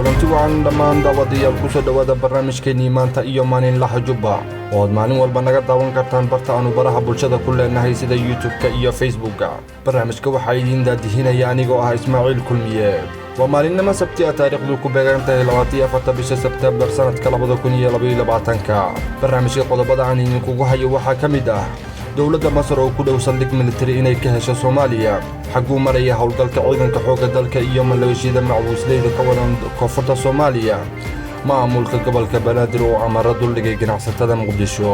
kulanti wacan dhammaan daawadayaal ku soo dhawaada barnaamijkeennii maanta iyo maalinlaha jubba oo aad maalin walba naga daawan kartaan barta aanu baraha bulshada ku leenahay sida YouTube-ka iyo Facebook-ka. Barnaamijka waxaa idiin daadihinaya anigoo ah Ismaaciil Kulmiye. waa maalinimo sabti ah taariikhdu ku beegan tahay 24 bisha Sebtembar sanadka 2022. barnaamijka qodobada aan idinkugu hayo waxaa ka mid ah dowladda Masar oo ku dhow saldhig military inay ka hesho Soomaaliya. xaguu maraya howlgalka ciidanka xoogga dalka iyo maleeshiyada macbuusleyda ka wadan koonfurta Soomaaliya. maamulka gobolka Banaadir oo amara duldhigay ganacsatada Muqdisho.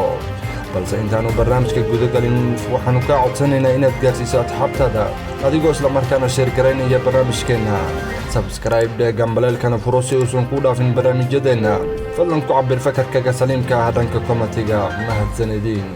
balse intaanu barnaamijka guda galin waxaanu ka codsanaynaa inaad gaarsiiso asxaabtada adigoo isla markaana sheer garaynaya barnaamijkeena. subscribe gambaleelkana furo si uusan ku dhaafin barnaamijyadeena. fadlan ku cabir fakarkaga saliimka ah dhanka komatiga. mahadsanidin.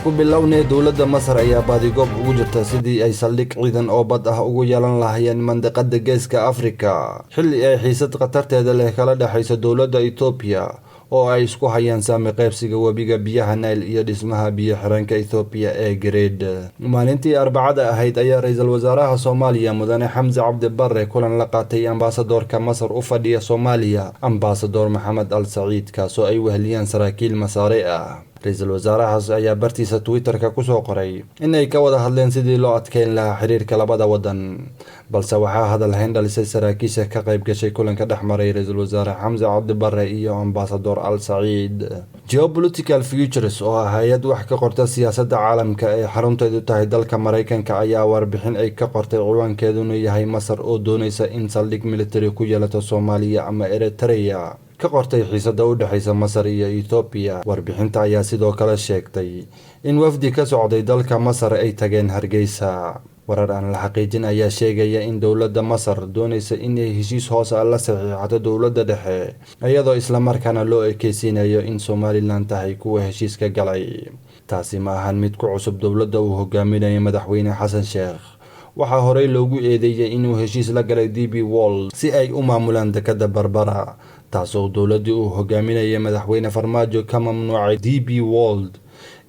ku bilownay dowladda Masar ayaa baadigoob ugu jirta sidii ay saldhig ciidan oo bad ah ugu yeelan lahaayeen mandaqada geeska Afrika xilli ay xiisad qatarteeda leh kala dhaxayso dowladda Ethiopia oo ay isku hayaan saami qaybsiga webiga biyaha Nile iyo dhismaha biyo xiranka Ethiopia ee Greed. maalintii Arbacada ahayd ayaa ra'iisul wasaaraha Soomaaliya Mudane Xamse Cabdi Barre kulan la qaatay ambaasadorka Masar u fadhiya Soomaaliya ambaasador Maxamed Al Saciid kaasoo ay weheliyaan saraakiil Masaare ah. ra'iisul wasaarahaas ayaa bartiisa Twitter-ka ku soo qoray inay ka wada hadleen sidii loo adkeyn lahaa xiriirka labada wadan, balse waxaa hadal hayn dhalisay saraakiisha ka qayb gashay kulanka dhexmaray ra'iisul wasaare Xamse Cabdi Barre iyo ambaasador Al Saciid. Geopolitical Futures oo ah hay'ad wax ka qorta siyaasadda caalamka ee xarunteedu tahay dalka Mareykanka ayaa warbixin ay ka qortay ciwaankeeduna yahay Masar oo doonaysa in saldhig military ku yeelato Soomaaliya ama Eritrea ka qortay xiisada u dhaxaysa Masar iyo Ethiopia. warbixinta ayaa sidoo kale sheegtay in wafdi ka socday dalka Masar ay tageen Hargeysa. warar aan la xaqiijin ayaa sheegaya in dowladda Masar doonaysa in ay heshiis hoos ah la saxiixato dowladda dhexe iyadoo isla markaana loo ekeysinayo in Somaliland tahay kuwa heshiiska galay. taasi ma ahan mid ku cusub dowladda uu hogaaminayo madaxweyne Xasan Sheekh. waxaa horey loogu eedeeyay inuu heshiis la galay DP World si ay u maamulaan dekada Barbara, taasoo dowladda uu hogaaminayo madaxweyne Farmaajo ka mamnuucay DP World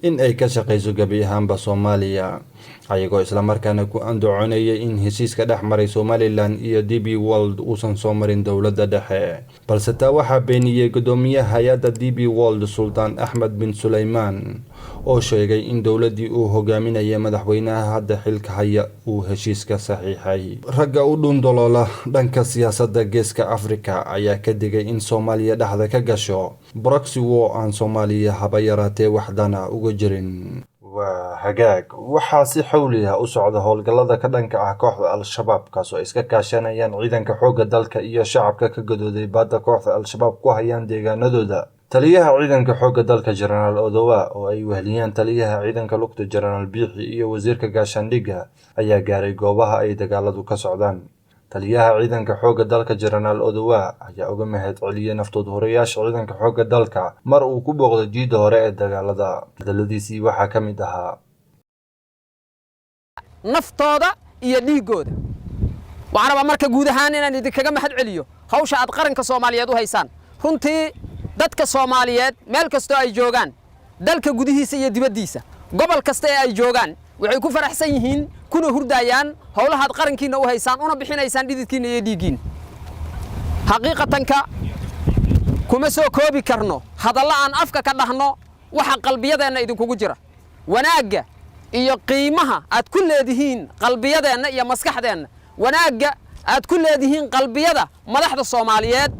in ay ka shaqeyso gabi ahaanba Soomaaliya, ayagoo isla markaana ku andacoonayay in heshiiska dhexmaray Somaliland iyo DP World uusan soo marin dowladda dhexe. balse taa waxaa beeniyay gudoomiyaha hay'adda DP World Sultan Ahmed bin Sulaiman oo sheegay in dowladdii uu hogaaminayo madaxweynaha hadda xilka haya uu heshiiska saxiixay. ragga u dhundoloola dhanka siyaasadda geeska Afrika ayaa ka digay in Soomaaliya dhexda ka gasho proxy war aan Soomaaliya haba yaraatee waxdana uga jirin. waa hagaag waxaa si xawli ah u socda howlgallada ka dhanka ah kooxda Al-Shabaab kaasoo iska kaashanayaan ciidanka xoogga dalka iyo shacabka ka gadooday baadda kooxda Al-Shabaab ku hayaan deegaanadooda. taliyaha ciidanka xoogga dalka General Odowa oo ay weheliyaan taliyaha ciidanka lugta General Biixi iyo wasiirka gaashaandhigga ayaa gaaray goobaha ay dagaaladu ka socdaan. taliyaha ciidanka xoogga dalka General Odowa ayaa uga mahad celiyay naftood horeyaasha ciidanka xoogga dalka mar uu ku booqday jiida hore ee dagaalada. hadaladiisii waxaa ka mid ahaa naftooda iyo dhiigooda. waxaan rabaa marka guud ahaan inaan idinkaga mahad celiyo hawsha aad qaranka Soomaaliyeed u haysaan. runtii dadka Soomaaliyeed meel kasto ay joogaan, dalka gudihiisa iyo dibaddiisa, gobol kasta ee ay joogaan, waxay ku faraxsan yihiin kuna hurdayaan howlaha aad qarankiina u haysaan una bixinaysaan dhididkiina iyo dhiigiin. xaqiiqatanka kuma soo koobi karno hadalla aan afka ka dhahno waxa qalbiyadeena idinkugu jira. wanaaga iyo qiimaha aad ku leedihiin qalbiyadeena iyo maskaxdeena, wanaaga aad ku leedihiin qalbiyada madaxda Soomaaliyeed,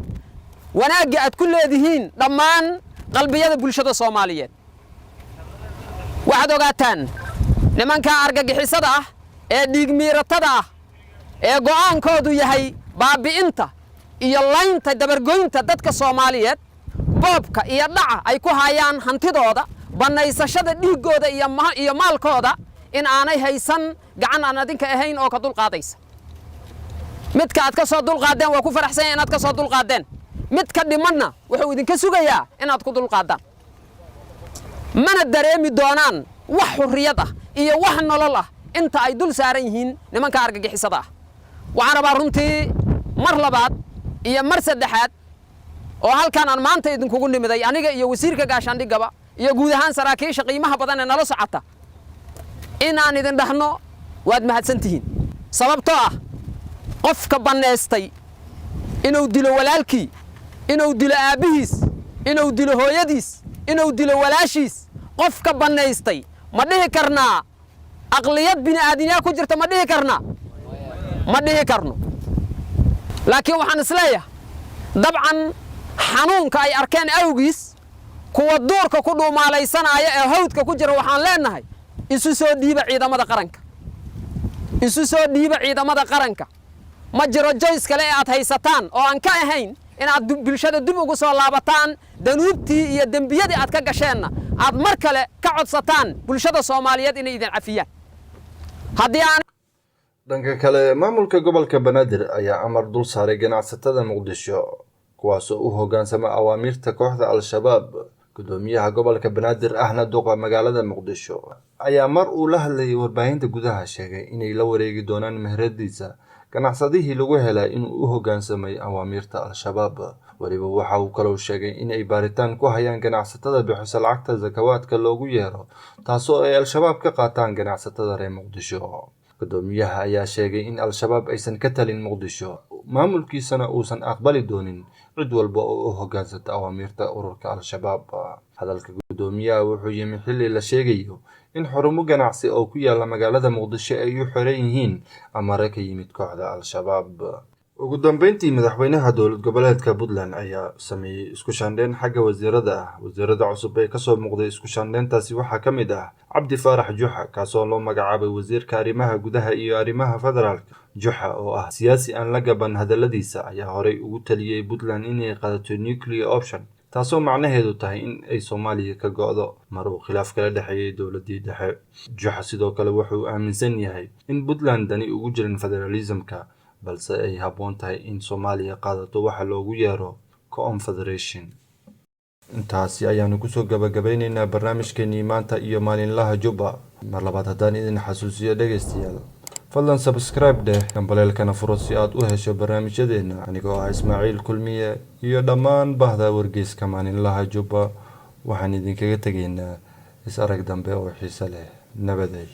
wanaaga aad ku leedihiin dhammaan qalbiyada bulshada Soomaaliyeed. waxaad ogaataan nimanka argagixisada ah ee dhiigmiiratada ah ee go'aankoodu yahay baabi'inta iyo laynta dabargoynta dadka Soomaaliyeed, boobka iyo dhaca ay ku hayaan hantidooda, banaysashada dhiigooda iyo maalkooda, in aanay haysan gacan aan adinka ahayn oo ka dulqaadaysa. midka aad ka soo dulqaadeen waa ku faraxsan inaad ka soo dulqaadeen. mid ka dhimanna wuxuu idinka sugayaa inaad ku dulqaadaan. mana dareemi doonaan wax xurriyad ah iyo wax nolol ah inta ay dul saaran yihiin nimanka argagixisada ah. waxaan rabaa runtii mar labaad iyo mar saddexaad oo halkan aan maanta idinkugu nimiday aniga iyo wasiirka gaashaandhigaba iyo guud ahaan saraakiisha qiimaha badan ee nala socota inaan idin dhahno waad mahadsantihiin sababtoo ah qofka baneestay inuu dilo walaalkii inuu dilo aabihiis inuu dilo hooyadiis inuu dilo walaashiis qofka baneestay ma dhihi karnaa aqliyad bini'aadinimo ku jirta ma dhihi karnaa ma dhihi karno laakiin waxaan isleeyahay dabcan xanuunka ay arkeen awgiis kuwa duurka ku dhuumaalaysanaya ee hawdka ku jira waxaan leenahay isu soo dhiiba ciidamada qaranka isu soo dhiiba ciidamada qaranka ma jiro joys kale aad haysataan oo aan ka ahayn inaad bulshada dib ugu soo laabataan danuubtii iyo dembiyadii aad ka gasheenna aad mar kale ka codsataan bulshada Soomaaliyeed inay idin cafiyaan haddii aan dhanka kale maamulka gobolka Banaadir ayaa amar dul saaray ganacsatada Muqdisho kuwaas oo u hoggaansama awaamirta kooxda Al-Shabaab gudoomiyaha gobolka Banaadir ahna duqa magaalada Muqdisho ayaa mar uu la hadlayay warbaahinta gudaha sheegay inay la wareegi doonaan meheradiisa ganacsadihii lagu helay inuu u hoggaansamay awaamirta Al-Shabaab waliba waxa uu kaloo sheegay in ay baaritaan ku hayaan ganacsatada bixisa lacagta zakawaadka loogu yeero taasoo ay Al-Shabaab ka qaataan ganacsatada reer Muqdisho gudoomiyaha ayaa sheegay in Al-Shabaab aysan ka talin Muqdisho maamulkiisana uusan aqbali doonin cid walba oo u hoggaansata awaamirta ururka Al-Shabaab hadalka gudoomiyaha wuxuu yimid xilli la sheegayo in xarumo ganacsi oo ku yaala magaalada Muqdisho ay u xiran yihiin amare ka yimid kooxda Al-Shabaab ugu dambeyntii madaxweynaha dowlad goboleedka Puntland ayaa sameeyay isku shaandheyn xagga wasiirada cusub ee ka soo muuqday isku shaandheyntaasi waxaa ka mid ah Cabdi Faarax Juxa kaasoo loo magacaabay wasiirka arrimaha gudaha iyo arrimaha federaalka Juxa oo ah siyaasi aan la gaban hadaladiisa ayaa horey ugu taliyay Puntland inay qaadato nuclear option taasoo macnaheedu tahay in ay Soomaaliya ka go'do mar uu khilaaf kala dhaxeeyay dowladii dhexe Juxa sidoo kale wuxuu aaminsan yahay in Puntland dani ugu jirin federalismka balse ay habboon tahay in Soomaaliya qaadato waxa loogu yeero confederation intaasi ayaanu kusoo gabagabeynaynaa barnaamijkeenii maanta iyo maalinlaha Jubba mar labaad haddaan idin xasuusiyo dhegeystayaal fadlan subscribe dheh gambaleelkana furo si aad u hesho barnaamijyadeena anigoo ah Ismaaciil Kulmiye iyo dhammaan bahda wargeyska maalinlaha Jubba waxaan idinkaga tegaynaa is arag dambe oo xiiso leh nabaday